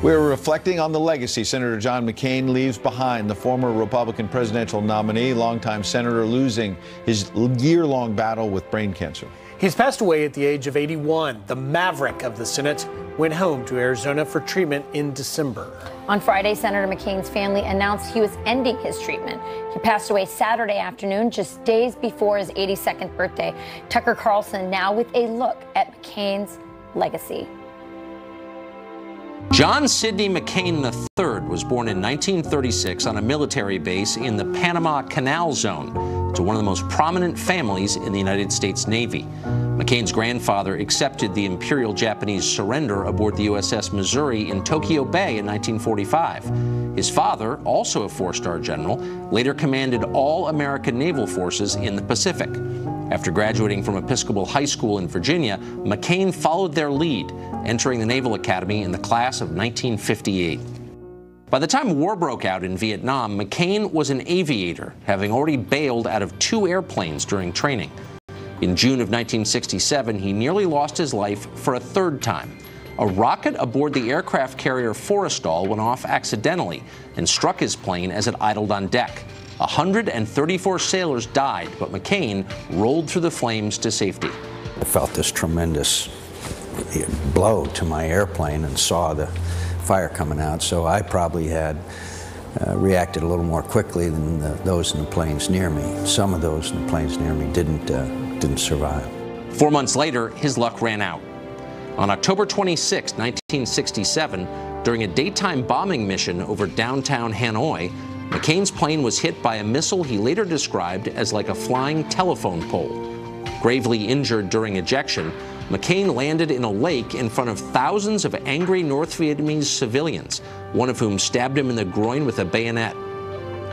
We're reflecting on the legacy Senator John McCain leaves behind, the former Republican presidential nominee, longtime senator, losing his year-long battle with brain cancer. He's passed away at the age of 81. The maverick of the Senate went home to Arizona for treatment in December. On Friday, Senator McCain's family announced he was ending his treatment. He passed away Saturday afternoon, just days before his 82nd birthday. Tucker Carlson now with a look at McCain's legacy. John Sidney McCain III was born in 1936 on a military base in the Panama Canal Zone to one of the most prominent families in the United States Navy. McCain's grandfather accepted the Imperial Japanese surrender aboard the USS Missouri in Tokyo Bay in 1945. His father, also a four-star general, later commanded all American naval forces in the Pacific. After graduating from Episcopal High School in Virginia, McCain followed their lead, entering the Naval Academy in the class of 1958. By the time war broke out in Vietnam, McCain was an aviator, having already bailed out of 2 airplanes during training. In June of 1967, he nearly lost his life for a 3rd time. A rocket aboard the aircraft carrier Forrestal went off accidentally and struck his plane as it idled on deck. 134 sailors died, but McCain rolled through the flames to safety. I felt this tremendous blow to my airplane and saw the fire coming out, so I probably had reacted a little more quickly than those in the planes near me. Some of those in the planes near me didn't survive. 4 months later, his luck ran out. On October 26, 1967, during a daytime bombing mission over downtown Hanoi, McCain's plane was hit by a missile he later described as like a flying telephone pole. Gravely injured during ejection, McCain landed in a lake in front of thousands of angry North Vietnamese civilians, one of whom stabbed him in the groin with a bayonet.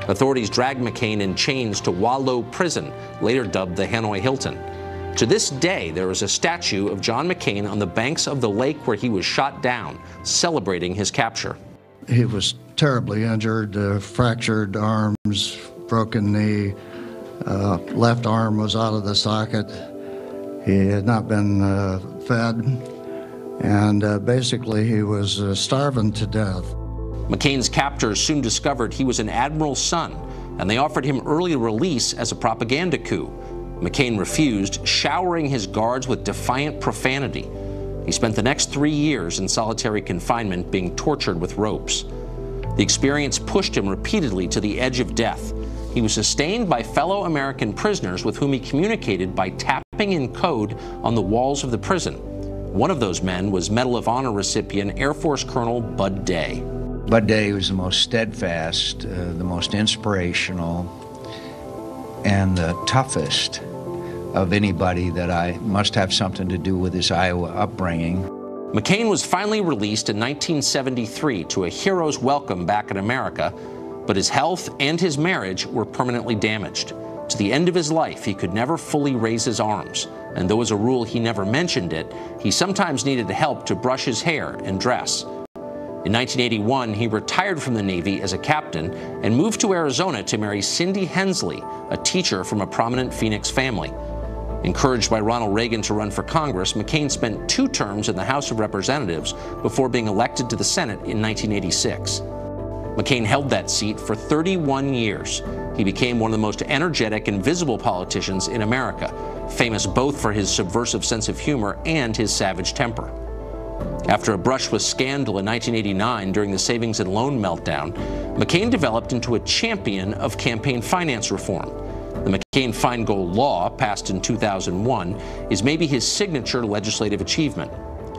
Authorities dragged McCain in chains to Hoa Lo Prison, later dubbed the Hanoi Hilton. To this day, there is a statue of John McCain on the banks of the lake where he was shot down, celebrating his capture. He was terribly injured, fractured arms, broken knee, left arm was out of the socket. He had not been fed, and basically he was starving to death. McCain's captors soon discovered he was an admiral's son, and they offered him early release as a propaganda coup. McCain refused, showering his guards with defiant profanity. He spent the next 3 years in solitary confinement being tortured with ropes. The experience pushed him repeatedly to the edge of death. He was sustained by fellow American prisoners with whom he communicated by tapping in code on the walls of the prison. One of those men was Medal of Honor recipient Air Force Colonel Bud Day. Bud Day was the most steadfast, the most inspirational, and the toughest of anybody that I must have something to do with his Iowa upbringing. McCain was finally released in 1973 to a hero's welcome back in America, but his health and his marriage were permanently damaged. To the end of his life, he could never fully raise his arms, and though as a rule he never mentioned it, he sometimes needed help to brush his hair and dress. In 1981, he retired from the Navy as a captain and moved to Arizona to marry Cindy Hensley, a teacher from a prominent Phoenix family. Encouraged by Ronald Reagan to run for Congress, McCain spent 2 terms in the House of Representatives before being elected to the Senate in 1986. McCain held that seat for 31 years. He became one of the most energetic and visible politicians in America, famous both for his subversive sense of humor and his savage temper. After a brush with scandal in 1989 during the savings and loan meltdown, McCain developed into a champion of campaign finance reform. The McCain-Feingold Law, passed in 2001, is maybe his signature legislative achievement.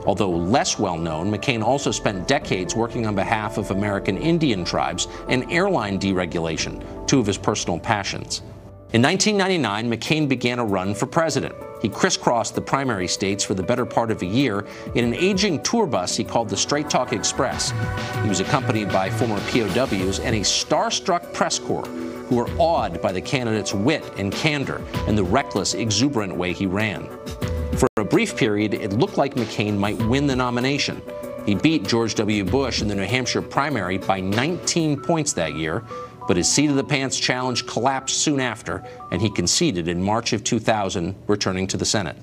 Although less well-known, McCain also spent decades working on behalf of American Indian tribes and airline deregulation, 2 of his personal passions. In 1999, McCain began a run for president. He crisscrossed the primary states for the better part of a year in an aging tour bus he called the Straight Talk Express. He was accompanied by former POWs and a star-struck press corps who were awed by the candidate's wit and candor and the reckless, exuberant way he ran. For a brief period, it looked like McCain might win the nomination. He beat George W. Bush in the New Hampshire primary by 19 points that year, but his seat-of-the-pants challenge collapsed soon after, and he conceded in March of 2000, returning to the Senate.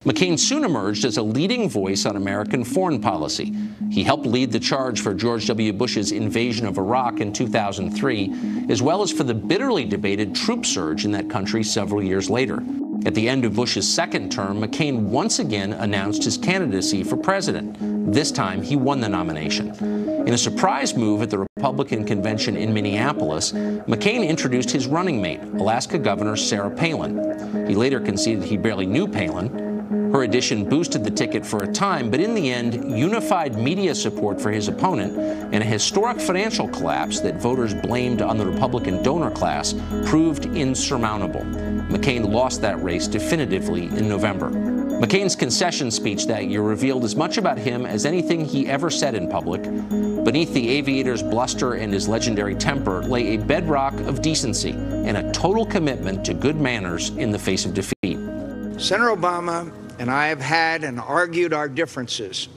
McCain soon emerged as a leading voice on American foreign policy. He helped lead the charge for George W. Bush's invasion of Iraq in 2003, as well as for the bitterly debated troop surge in that country several years later. At the end of Bush's second term, McCain once again announced his candidacy for president. This time, he won the nomination. In a surprise move at the Republican convention in Minneapolis, McCain introduced his running mate, Alaska Governor Sarah Palin. He later conceded he barely knew Palin. Her addition boosted the ticket for a time, but in the end, unified media support for his opponent and a historic financial collapse that voters blamed on the Republican donor class proved insurmountable. McCain lost that race definitively in November. McCain's concession speech that year revealed as much about him as anything he ever said in public. Beneath the aviator's bluster and his legendary temper lay a bedrock of decency and a total commitment to good manners in the face of defeat. Senator Obama and I have had and argued our differences,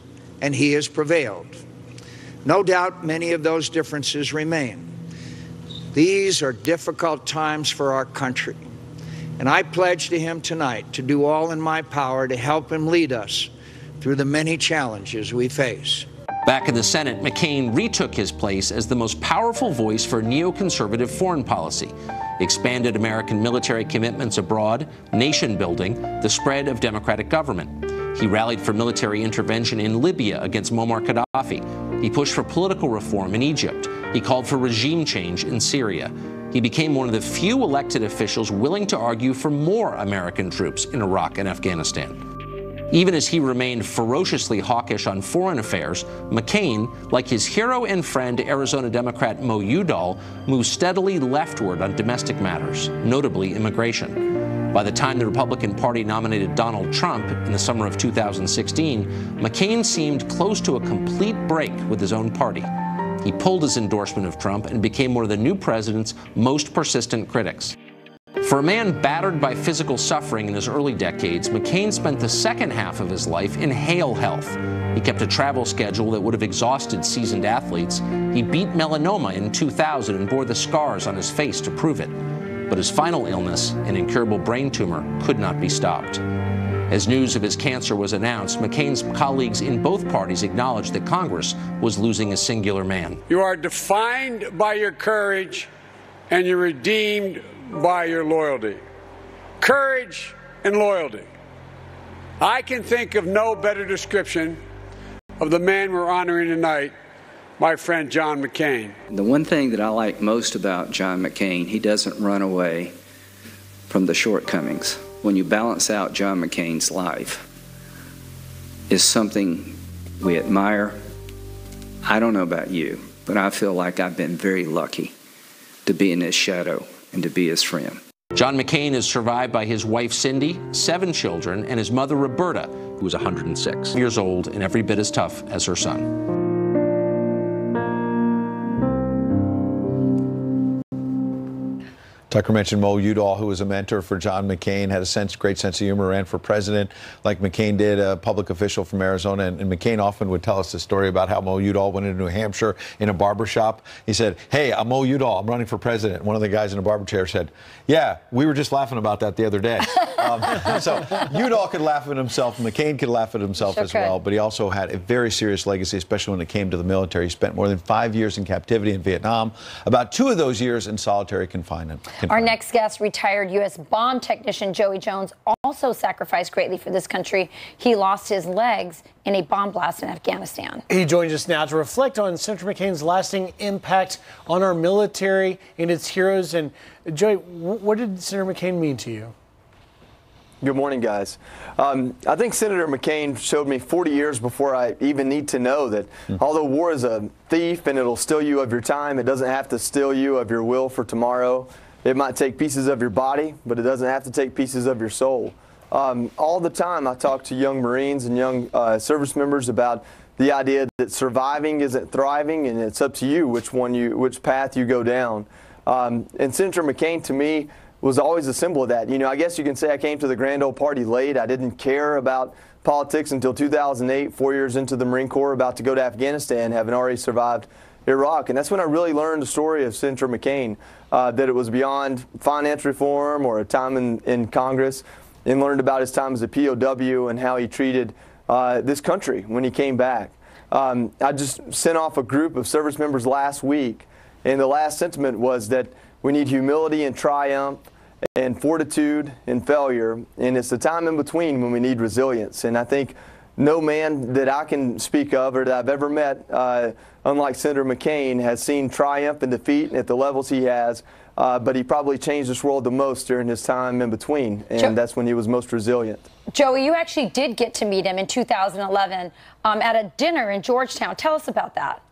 and he has prevailed. No doubt many of those differences remain. These are difficult times for our country, and I pledge to him tonight to do all in my power to help him lead us through the many challenges we face. Back in the Senate, McCain retook his place as the most powerful voice for neoconservative foreign policy, expanded American military commitments abroad, nation building, the spread of democratic government. He rallied for military intervention in Libya against Muammar Gaddafi. He pushed for political reform in Egypt. He called for regime change in Syria. He became one of the few elected officials willing to argue for more American troops in Iraq and Afghanistan. Even as he remained ferociously hawkish on foreign affairs, McCain, like his hero and friend Arizona Democrat Mo Udall, moved steadily leftward on domestic matters, notably immigration. By the time the Republican Party nominated Donald Trump in the summer of 2016, McCain seemed close to a complete break with his own party. He pulled his endorsement of Trump and became one of the new president's most persistent critics. For a man battered by physical suffering in his early decades, McCain spent the second half of his life in hale health. He kept a travel schedule that would have exhausted seasoned athletes. He beat melanoma in 2000 and bore the scars on his face to prove it. But his final illness, an incurable brain tumor, could not be stopped. As news of his cancer was announced, McCain's colleagues in both parties acknowledged that Congress was losing a singular man. You are defined by your courage, and you're redeemed by your loyalty. Courage and loyalty. I can think of no better description of the man we're honoring tonight, my friend John McCain. The one thing that I like most about John McCain, he doesn't run away from the shortcomings. When you balance out John McCain's life, is something we admire. I don't know about you, but I feel like I've been very lucky to be in his shadow and to be his friend. John McCain is survived by his wife Cindy, 7 children, and his mother Roberta, who is 106 years old and every bit as tough as her son. Tucker mentioned Mo Udall, who was a mentor for John McCain, had a great sense of humor, ran for president like McCain did, a public official from Arizona. And McCain often would tell us the story about how Mo Udall went into New Hampshire in a barber shop. He said, "Hey, I'm Mo Udall. I'm running for president." One of the guys in a barber chair said, "Yeah, we were just laughing about that the other day." So Udall could laugh at himself. McCain could laugh at himself as well. But he also had a very serious legacy, especially when it came to the military. He spent more than 5 years in captivity in Vietnam, about 2 of those years in solitary confinement. Our next guest, retired U.S. bomb technician Joey Jones, also sacrificed greatly for this country. He lost his legs in a bomb blast in Afghanistan. He joins us now to reflect on Senator McCain's lasting impact on our military and its heroes. And Joey, what did Senator McCain mean to you? Good morning, guys. I think Senator McCain showed me 40 years before I even need to know that although war is a thief and it'll steal you of your time, it doesn't have to steal you of your will for tomorrow. It might take pieces of your body, but it doesn't have to take pieces of your soul. All the time I talk to young Marines and young service members about the idea that surviving isn't thriving, and it's up to you which path you go down. And Senator McCain, to me, was always a symbol of that. You know, I guess you can say I came to the grand old party late. I didn't care about politics until 2008, 4 years into the Marine Corps, about to go to Afghanistan, having already survived Iraq. And that's when I really learned the story of Senator McCain, that it was beyond finance reform or a time in Congress. and learned about his time as a POW and how he treated this country when he came back. I just sent off a group of service members last week, and the last sentiment was that we need humility and triumph and fortitude and failure, and it's the time in between when we need resilience. And I think no man that I can speak of or that I've ever met, unlike Senator McCain, has seen triumph and defeat at the levels he has, but he probably changed this world the most during his time in between, and that's when he was most resilient. Joey, you actually did get to meet him in 2011 at a dinner in Georgetown. Tell us about that.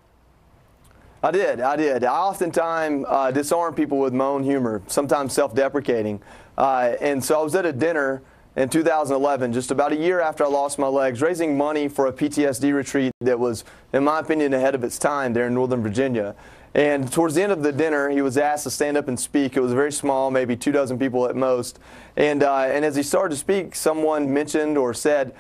I did. I oftentimes disarm people with my own humor, sometimes self-deprecating. And so I was at a dinner in 2011, just about a year after I lost my legs, raising money for a PTSD retreat that was, in my opinion, ahead of its time there in Northern Virginia. And towards the end of the dinner, he was asked to stand up and speak. It was very small, maybe 24 people at most. And as he started to speak, someone mentioned or said,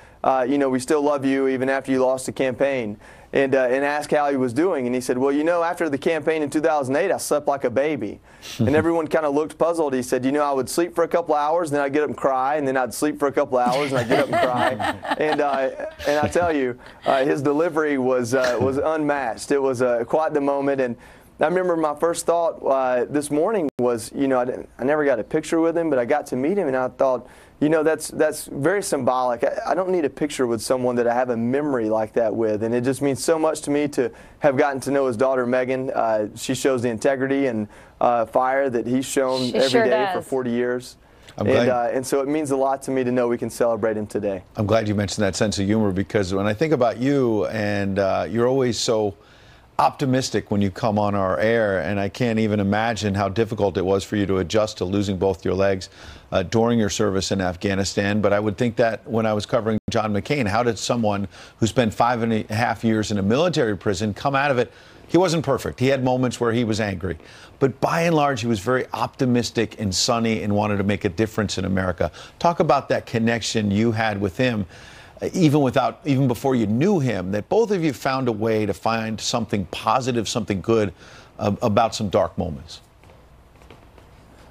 you know, we still love you even after you lost the campaign. And asked how he was doing. And he said, well, you know, after the campaign in 2008, I slept like a baby. And everyone kind of looked puzzled. He said, you know, I would sleep for a couple hours, and then I'd get up and cry, and then I'd sleep for a couple hours, and I'd get up and cry. And I tell you, his delivery was unmatched. It was quite the moment. And I remember my first thought this morning was, you know, I never got a picture with him, but I got to meet him, and I thought, you know, that's very symbolic. I don't need a picture with someone that I have a memory like that with, and it just means so much to me to have gotten to know his daughter, Megan. She shows the integrity and fire that he's shown every day for 40 years. And so it means a lot to me to know we can celebrate him today. I'm glad you mentioned that sense of humor, because when I think about you, and you're always so optimistic when you come on our air, and I can't even imagine how difficult it was for you to adjust to losing both your legs during your service in Afghanistan. But I would think that when I was covering John McCain, how did someone who spent 5.5 years in a military prison come out of it? He wasn't perfect. He had moments where he was angry. But by and large, he was very optimistic and sunny and wanted to make a difference in America. Talk about that connection you had with him, even before you knew him, that both of you found a way to find something positive, something good about some dark moments.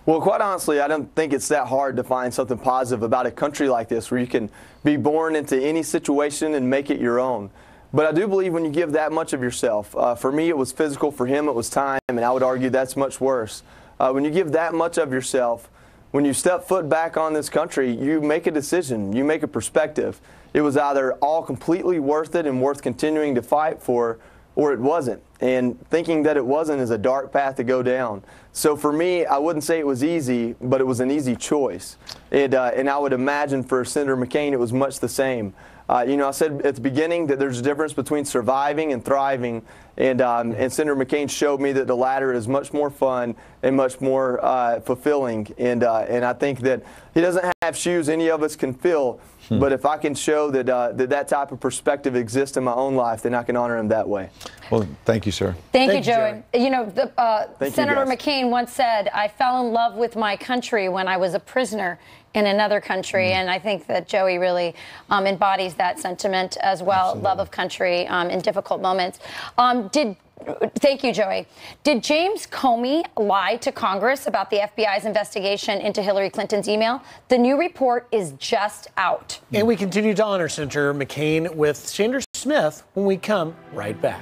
Well, quite honestly, I don't think it's that hard to find something positive about a country like this, where you can be born into any situation and make it your own. But I do believe when you give that much of yourself, for me it was physical, for him it was time, and I would argue that's much worse. When you give that much of yourself, when you step foot back on this country, you make a decision, you make a perspective. It was either all completely worth it and worth continuing to fight for, or it wasn't. And thinking that it wasn't is a dark path to go down. So for me, I wouldn't say it was easy, but it was an easy choice. And I would imagine for Senator McCain, it was much the same. You know, I said at the beginning that there's a difference between surviving and thriving, and Senator McCain showed me that the latter is much more fun and much more fulfilling. And I think that he doesn't have shoes any of us can fill, but if I can show that that type of perspective exists in my own life, then I can honor him that way. Well, thank you, sir. Thank you, Joey. You know, Senator McCain once said, I fell in love with my country when I was a prisoner in another country, and I think that Joey really embodies that sentiment as well. Absolutely. Love of country in difficult moments. Thank you, Joey. Did James Comey lie to Congress about the FBI's investigation into Hillary Clinton's email? The new report is just out. And we continue to honor Senator McCain with Sandra Smith when we come right back.